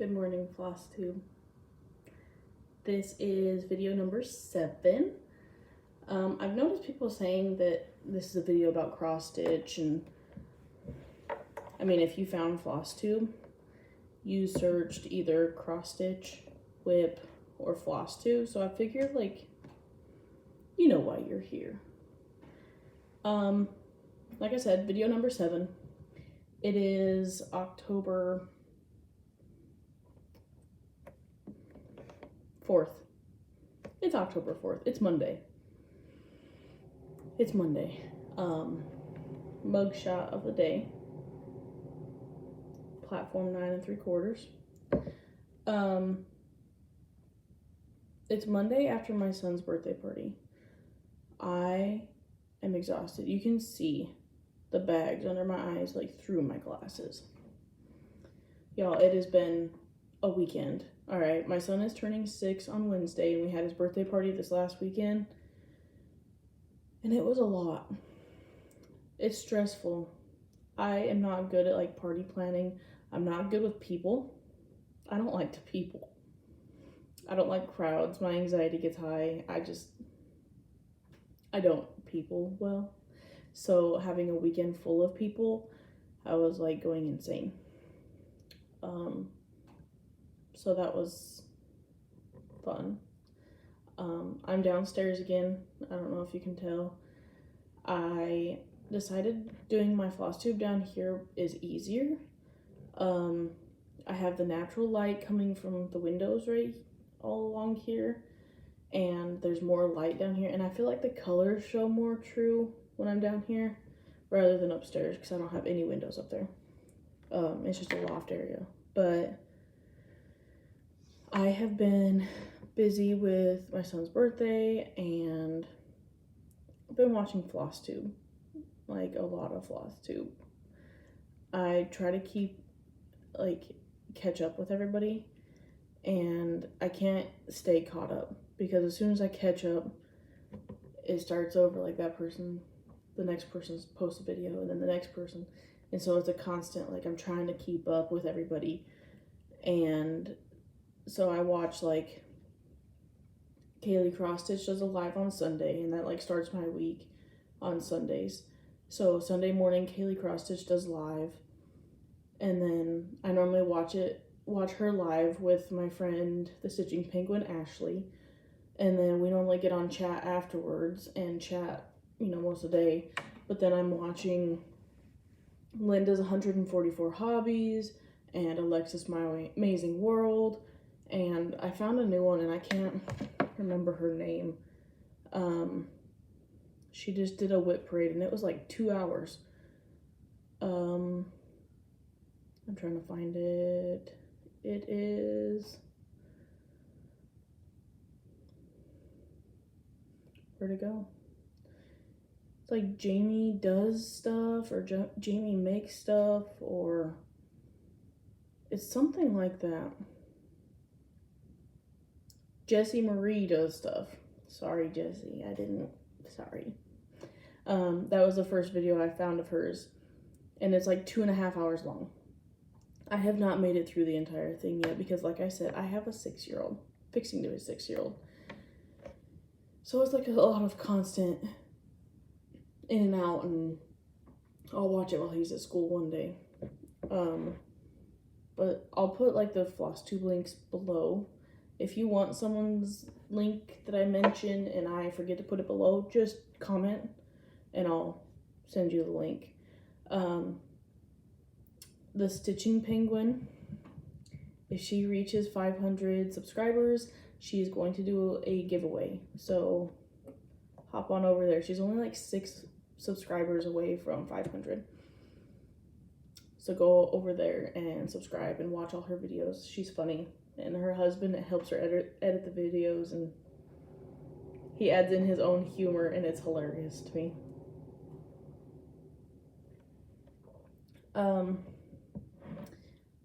Good morning, Flosstube. This is video number 7. I've noticed people saying that this is a video about cross stitch, and I mean, if you found Flosstube, you searched either cross stitch, WIP, or Flosstube, so I figured, like, you know why you're here. Like I said, video number 7. It is October 4th. It's October 4th. It's Monday. It's Monday. Mugshot of the day. Platform 9 3/4. It's Monday after my son's birthday party. I am exhausted. You can see the bags under my eyes, like through my glasses. Y'all, it has been a weekend. All right, my son is turning 6 on Wednesday, and we had his birthday party this last weekend, and it was a lot. It's stressful. I am not good at, like, party planning. I'm not good with people. I don't like to people. I don't like crowds. My anxiety gets high. I don't people well. So having a weekend full of people, I was, like, going insane. So that was fun. I'm downstairs again. I don't know if you can tell. I decided doing my Flosstube down here is easier. I have the natural light coming from the windows right all along here, and there's more light down here, and I feel like the colors show more true when I'm down here rather than upstairs because I don't have any windows up there. It's just a loft area. But I have been busy with my son's birthday, and I've been watching Flosstube, like a lot of Flosstube. I try to catch up with everybody, and I can't stay caught up because as soon as I catch up, it starts over, like the next person's post a video, and then the next person, and so it's a constant, like, I'm trying to keep up with everybody. And so I watch, like, Kaylee Cross Stitch does a live on Sunday, and that, like, starts my week on Sundays. So Sunday morning, Kaylee Cross Stitch does live, and then I normally watch her live with my friend, the Stitching Penguin, Ashley, and then we normally get on chat afterwards and chat, most of the day. But then I'm watching Linda's 144 Hobbies and Alexis My Amazing World, and I found a new one, and I can't remember her name. She just did a WIP parade, and it was like 2 hours. I'm trying to find it. It is, where'd it go? It's like Jamie Does Stuff, or Jamie Makes Stuff, or it's something like that. Jessie Marie Does Stuff. Sorry, Jessie, sorry. That was the first video I found of hers, and it's like 2.5 hours long. I have not made it through the entire thing yet because, like I said, I have a 6-year-old, fixing to be a 6-year-old. So it's like a lot of constant in and out, and I'll watch it while he's at school one day. But I'll put, like, the Flosstube links below. If you want someone's link that I mention and I forget to put it below, just comment and I'll send you the link. The Stitching Penguin, if she reaches 500 subscribers, she's going to do a giveaway. So hop on over there. She's only like 6 subscribers away from 500. So go over there and subscribe and watch all her videos. She's funny. And her husband helps her edit the videos, and he adds in his own humor, and it's hilarious to me.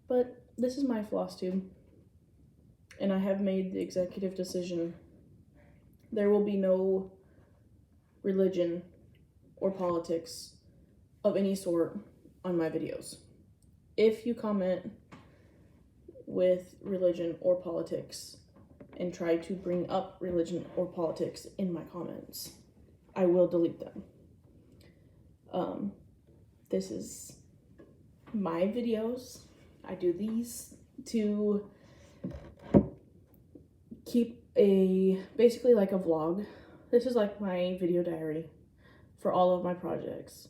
But this is my Flosstube, and I have made the executive decision. There will be no religion or politics of any sort on my videos. If you comment with religion or politics and try to bring up religion or politics in my comments, I will delete them. This is my videos. I do these to keep basically like a vlog. This is like my video diary for all of my projects.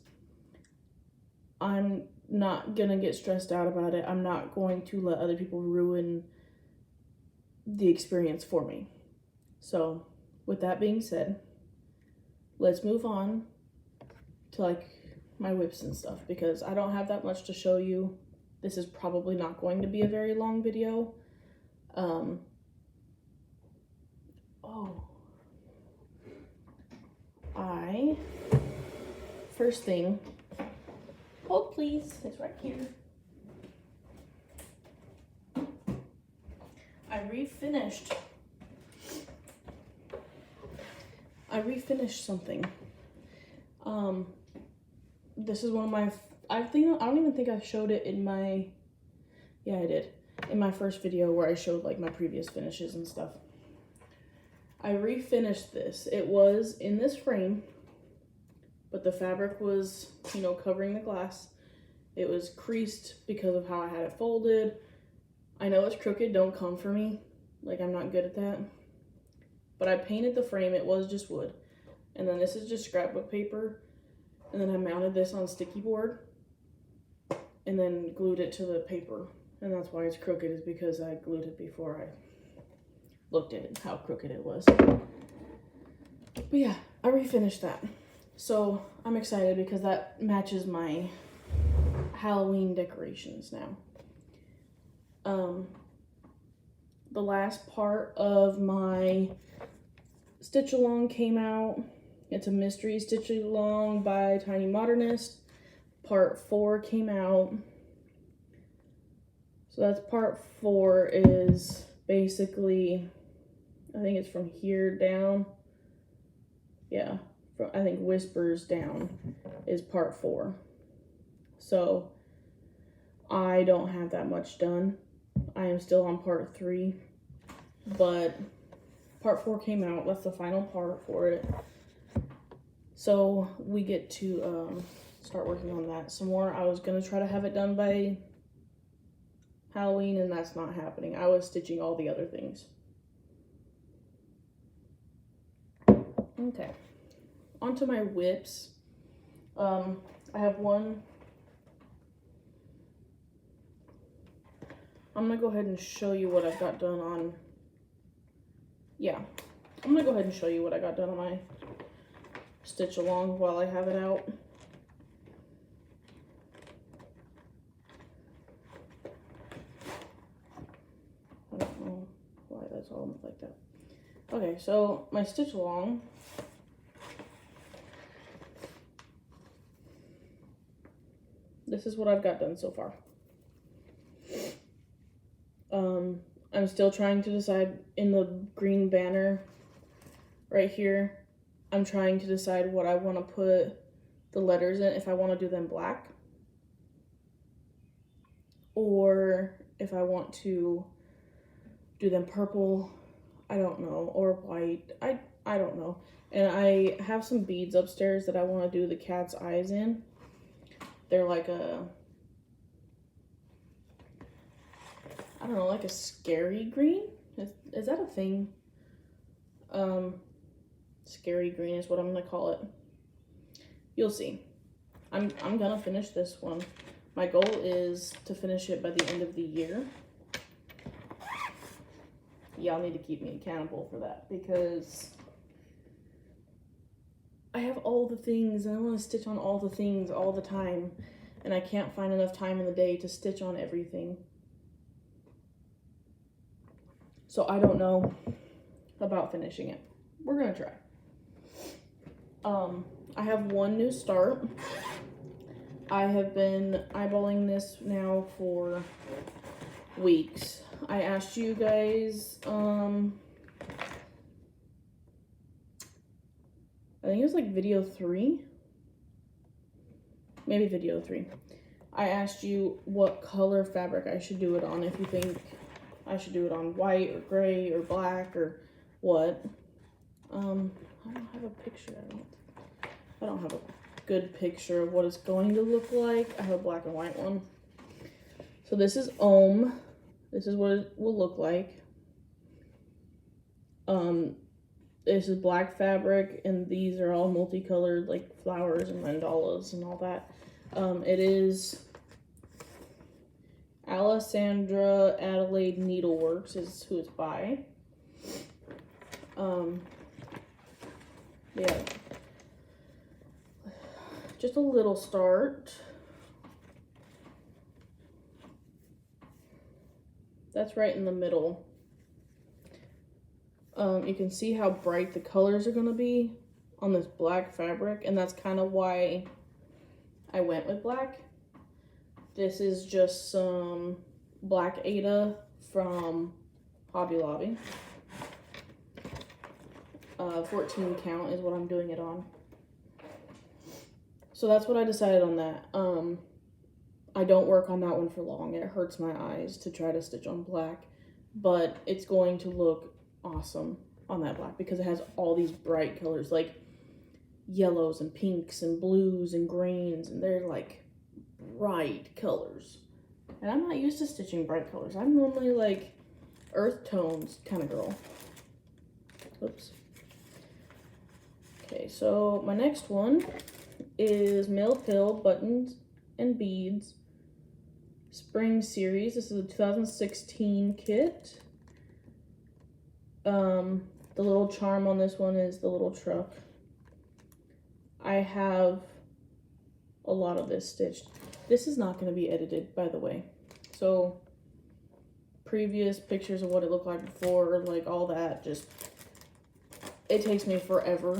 I'm not gonna get stressed out about it. I'm not going to let other people ruin the experience for me. So with that being said, let's move on to like my whips and stuff, because I don't have that much to show you. This is probably not going to be a very long video. First thing, hold please, it's right here. I refinished something. This is one of my, I don't even think I showed it in my, yeah I did, in my first video where I showed like my previous finishes and stuff. I refinished this. It was in this frame, but the fabric was, you know, covering the glass. It was creased because of how I had it folded. I know it's crooked, don't come for me. Like, I'm not good at that. But I painted the frame, it was just wood. And then this is just scrapbook paper. And then I mounted this on sticky board and then glued it to the paper. And that's why it's crooked, is because I glued it before I looked at it, how crooked it was. But yeah, I refinished that. So I'm excited because that matches my Halloween decorations now. The last part of my stitch along came out. It's a mystery stitch along by Tiny Modernist. Part 4 came out. So that's part 4, is basically, I think it's from here down. Yeah, I think Whispers down is part 4. So I don't have that much done. I am still on part 3, but part 4 came out. That's the final part for it. So we get to start working on that some more. I was gonna try to have it done by Halloween, and that's not happening. I was stitching all the other things. Okay, onto my whips. I have one. I'm gonna go ahead and show you what I've got done on, yeah, I'm gonna go ahead and show you what I got done on my stitch along while I have it out. I don't know why that's all like that. Okay, so my stitch along, this is what I've got done so far. I'm still trying to decide in the green banner right here. I'm trying to decide what I want to put the letters in, if I want to do them black or if I want to do them purple. I don't know, or white. I don't know. And I have some beads upstairs that I want to do the cat's eyes in. They're like a, I don't know, like a scary green? Is that a thing? Scary green is what I'm gonna call it. You'll see. I'm gonna finish this one. My goal is to finish it by the end of the year. Y'all need to keep me accountable for that, because I have all the things and I want to stitch on all the things all the time, and I can't find enough time in the day to stitch on everything. So I don't know about finishing it. We're gonna try. I have one new start. I have been eyeballing this now for weeks. I asked you guys, I think it was like video 3. Maybe video 3. I asked you what color fabric I should do it on, if you think I should do it on white or gray or black or what. I don't have a picture. I don't have a good picture of what it's going to look like. I have a black and white one. So this is Ohm. This is what it will look like. This is black fabric, and these are all multicolored, like flowers and mandalas and all that. It is Alessandra Adelaide Needleworks is who it's by. Yeah. Just a little start. That's right in the middle. You can see how bright the colors are going to be on this black fabric, and that's kind of why I went with black. This is just some black Aida from Hobby Lobby. 14 count is what I'm doing it on. So that's what I decided on that. I don't work on that one for long. It hurts my eyes to try to stitch on black, but it's going to look awesome on that black because it has all these bright colors like yellows and pinks and blues and greens, and they're like bright colors. And I'm not used to stitching bright colors. I'm normally like earth tones kind of girl. Oops. Okay, so my next one is Mail Pill Buttons and Beads Spring Series. This is a 2016 kit. The little charm on this one is the little truck. I have a lot of this stitched. This is not going to be edited, by the way. So previous pictures of what it looked like before, like all that, just it takes me forever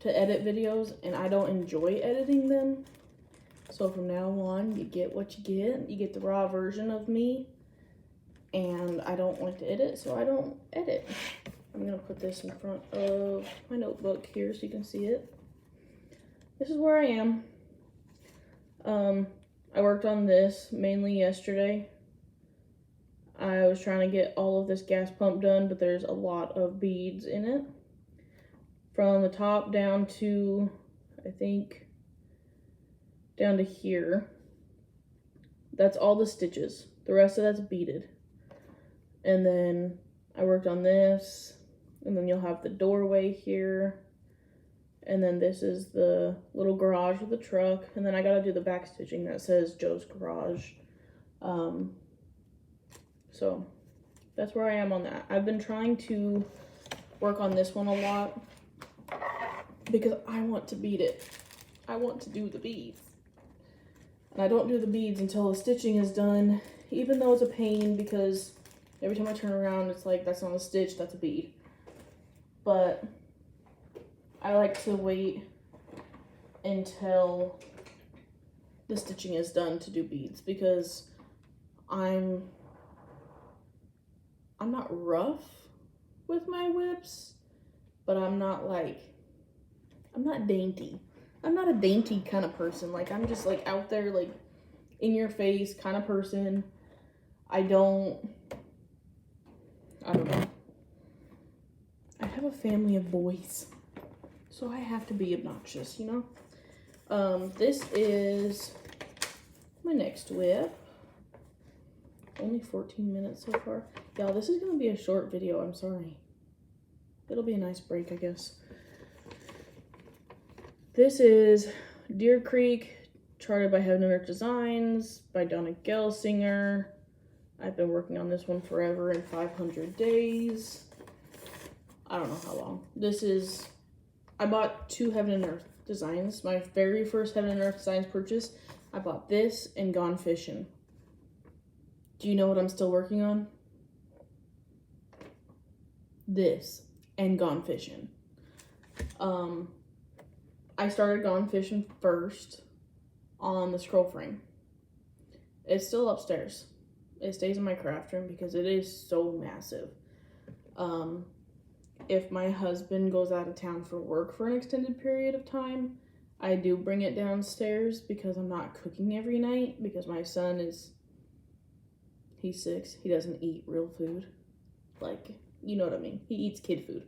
to edit videos, and I don't enjoy editing them. So from now on, you get what you get. You get the raw version of me, and I don't like to edit, so I don't edit. I'm gonna put this in front of my notebook here so you can see it. This is where I am. I worked on this mainly yesterday. I was trying to get all of this gas pump done, but there's a lot of beads in it. From the top down to, I think, down to here. That's all the stitches. The rest of that's beaded. And then I worked on this, and then you'll have the doorway here. And then this is the little garage with the truck. And then I gotta do the back stitching that says Joe's Garage. So that's where I am on that. I've been trying to work on this one a lot because I want to bead it. I want to do the beads. And I don't do the beads until the stitching is done, even though it's a pain because every time I turn around, it's like, that's not a stitch, that's a bead. But I like to wait until the stitching is done to do beads because I'm not rough with my whips, but I'm not dainty. I'm not a dainty kind of person. Like, I'm just like out there, like in your face kind of person. I don't know. I have a family of boys, so I have to be obnoxious, you know? This is my next whip. Only 14 minutes so far. Y'all, this is gonna be a short video, I'm sorry. It'll be a nice break, I guess. This is Deer Creek, charted by Heaven and Earth Designs, by Donna Gelsinger. I've been working on this one forever in 500 days. I don't know how long. This is, I bought 2 Heaven and Earth designs. My very first Heaven and Earth Designs purchase, I bought this and Gone Fishing. Do you know what I'm still working on? This and Gone Fishing. I started Gone Fishing first on the scroll frame. It's still upstairs. It stays in my craft room because it is so massive. If my husband goes out of town for work for an extended period of time, I do bring it downstairs because I'm not cooking every night because my son is He's 6. He doesn't eat real food. Like, you know what I mean. He eats kid food.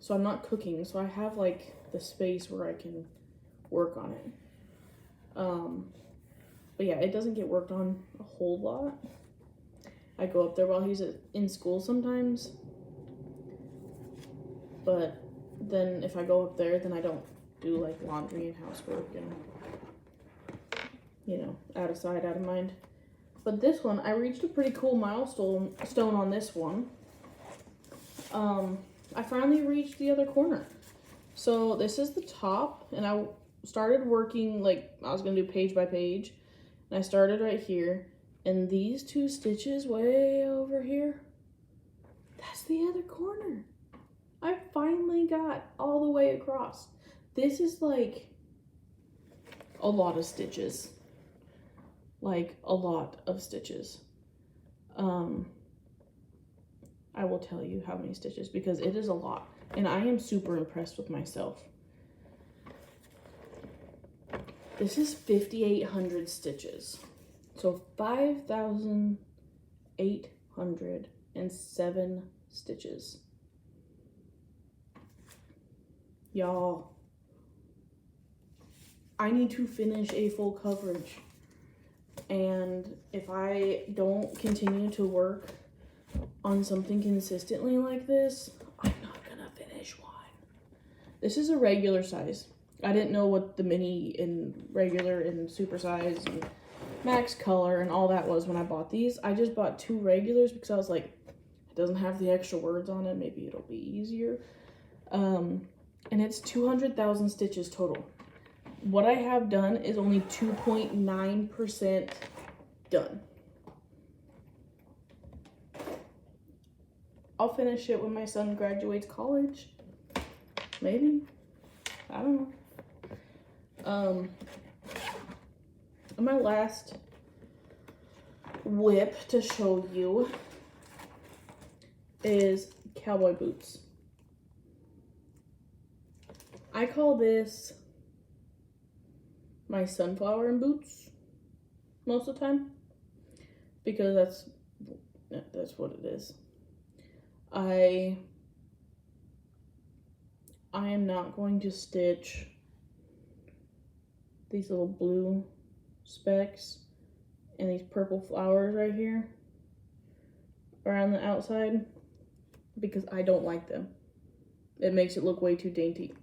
So I'm not cooking. So I have, like, the space where I can work on it. But yeah, it doesn't get worked on a whole lot. I go up there while he's in school sometimes. But then if I go up there, then I don't do, like, laundry and housework and, you know, out of sight, out of mind. But this one, I reached a pretty cool milestone on this one. I finally reached the other corner. So this is the top, and I started working, like, I was going to do page by page. And I started right here. And these 2 stitches way over here, that's the other corner. I finally got all the way across. This is like a lot of stitches. Like a lot of stitches. I will tell you how many stitches because it is a lot. And I am super impressed with myself. This is 5,800 stitches. So 5,807 stitches. Y'all, I need to finish a full coverage. And if I don't continue to work on something consistently like this, I'm not gonna finish one. This is a regular size. I didn't know what the mini and regular and super size and max color and all that was when I bought these. I just bought 2 regulars because I was like, it doesn't have the extra words on it. Maybe it'll be easier. And it's 200,000 stitches total. What I have done is only 2.9% done. I'll finish it when my son graduates college. Maybe. I don't know. My last WIP to show you is cowboy boots. I call this my sunflower and boots most of the time because that's what it is. I am not going to stitch these little blue specks and these purple flowers right here around the outside because I don't like them. It makes it look way too dainty.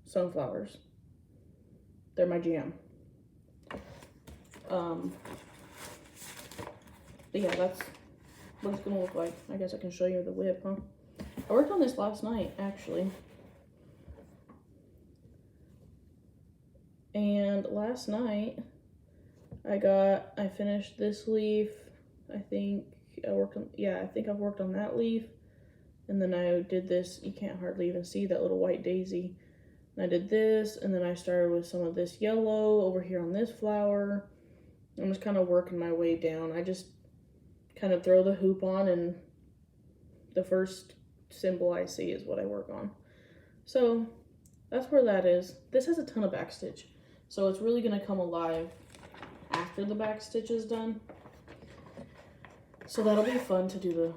Sunflowers. They're my jam. But yeah, that's what it's gonna look like. I guess I can show you the WIP, huh? I worked on this last night, actually. And last night, I finished this leaf. I think I've worked on that leaf. And then I did this, you can't hardly even see that little white daisy. And I did this, and then I started with some of this yellow over here on this flower. I'm just kind of working my way down. I just kind of throw the hoop on, and the first symbol I see is what I work on. So that's where that is. This has a ton of backstitch, so it's really gonna come alive after the backstitch is done. So that'll be fun to do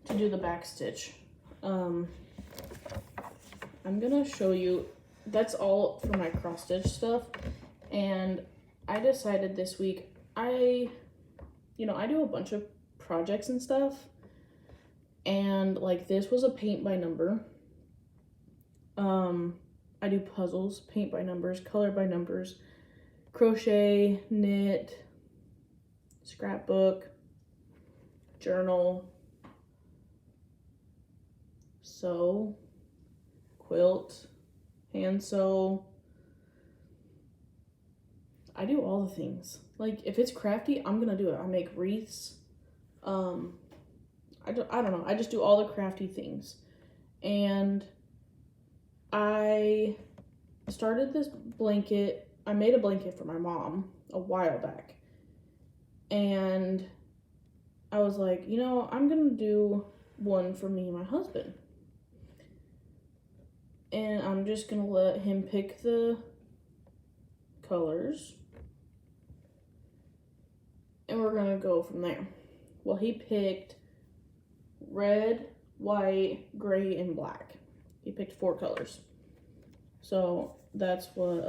the backstitch. I'm gonna show you, that's all for my cross stitch stuff. And I decided this week, I do a bunch of projects and stuff. And like this was a paint by number. I do puzzles, paint by numbers, color by numbers, crochet, knit, scrapbook, journal, sew, quilt, hand sew. I do all the things. Like if it's crafty, I'm gonna do it. I make wreaths. I don't know. I just do all the crafty things. And I started this blanket. I made a blanket for my mom a while back. And I was like, I'm gonna do one for me and my husband. And I'm just gonna let him pick the colors. and we're gonna go from there. Well, he picked red, white, gray, and black. He picked 4 colors. So that's what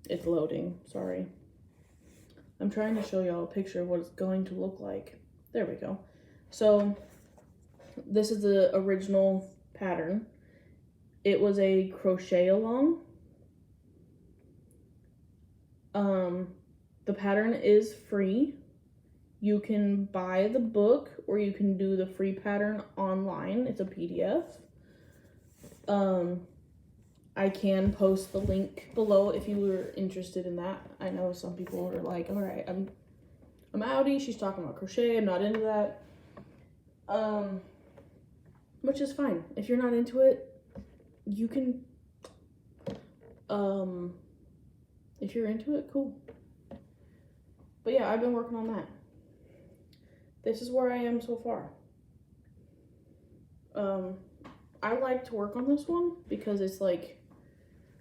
it's loading, sorry. I'm trying to show y'all a picture of what it's going to look like. There we go. So this is the original pattern. It was a crochet along. The pattern is free. You can buy the book or you can do the free pattern online. It's a PDF. I can post the link below if you were interested in that. I know some people are like, all right, I'm outie. She's talking about crochet. I'm not into that. Which is fine. If you're not into it, you can, if you're into it, cool. But yeah, I've been working on that. This is where I am so far. I like to work on this one because it's like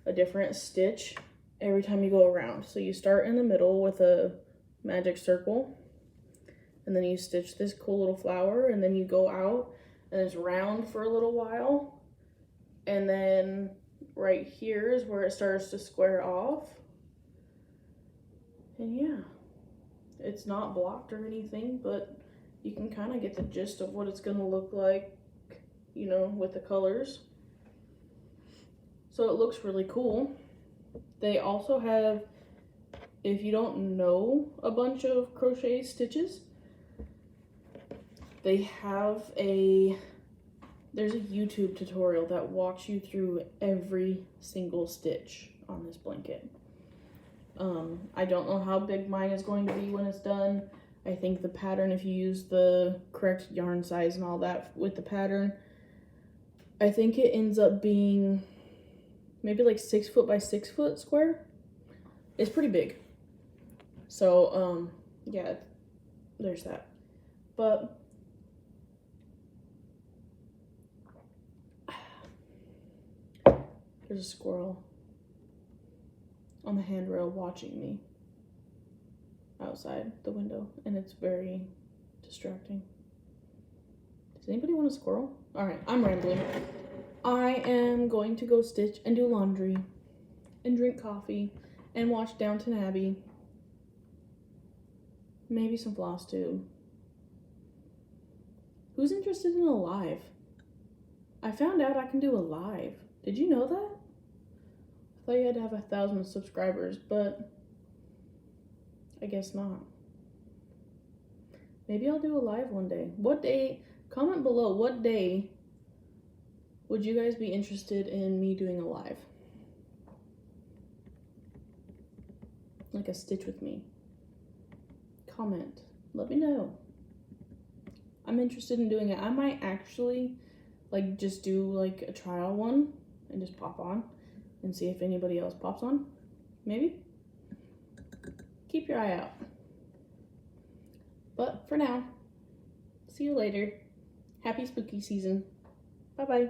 a different stitch every time you go around. So you start in the middle with a magic circle, and then you stitch this cool little flower, and then you go out and it's round for a little while, and then right here is where it starts to square off. And yeah, it's not blocked or anything, but you can kind of get the gist of what it's gonna look like, you know, with the colors. So it looks really cool. They also have, if you don't know a bunch of crochet stitches, they have there's a YouTube tutorial that walks you through every single stitch on this blanket. I don't know how big mine is going to be when it's done. I think the pattern, if you use the correct yarn size and all that with the pattern, I think it ends up being maybe like 6 foot by 6 foot square. It's pretty big. So, yeah, there's that. But there's a squirrel on the handrail watching me outside the window, and it's very distracting. Does anybody want a squirrel? All right, I'm rambling. I am going to go stitch and do laundry and drink coffee and watch Downton Abbey. Maybe some Flosstube. Who's interested in a live? I found out I can do a live. Did you know that? I thought you had to have 1,000 subscribers, but I guess not. Maybe I'll do a live one day. What day? Comment below what day would you guys be interested in me doing a live? Like a stitch with me. Comment. Let me know. I'm interested in doing it. I might actually like just do like a trial one and just pop on and see if anybody else pops on. Maybe. Keep your eye out. But for now, see you later. Happy spooky season. Bye-bye.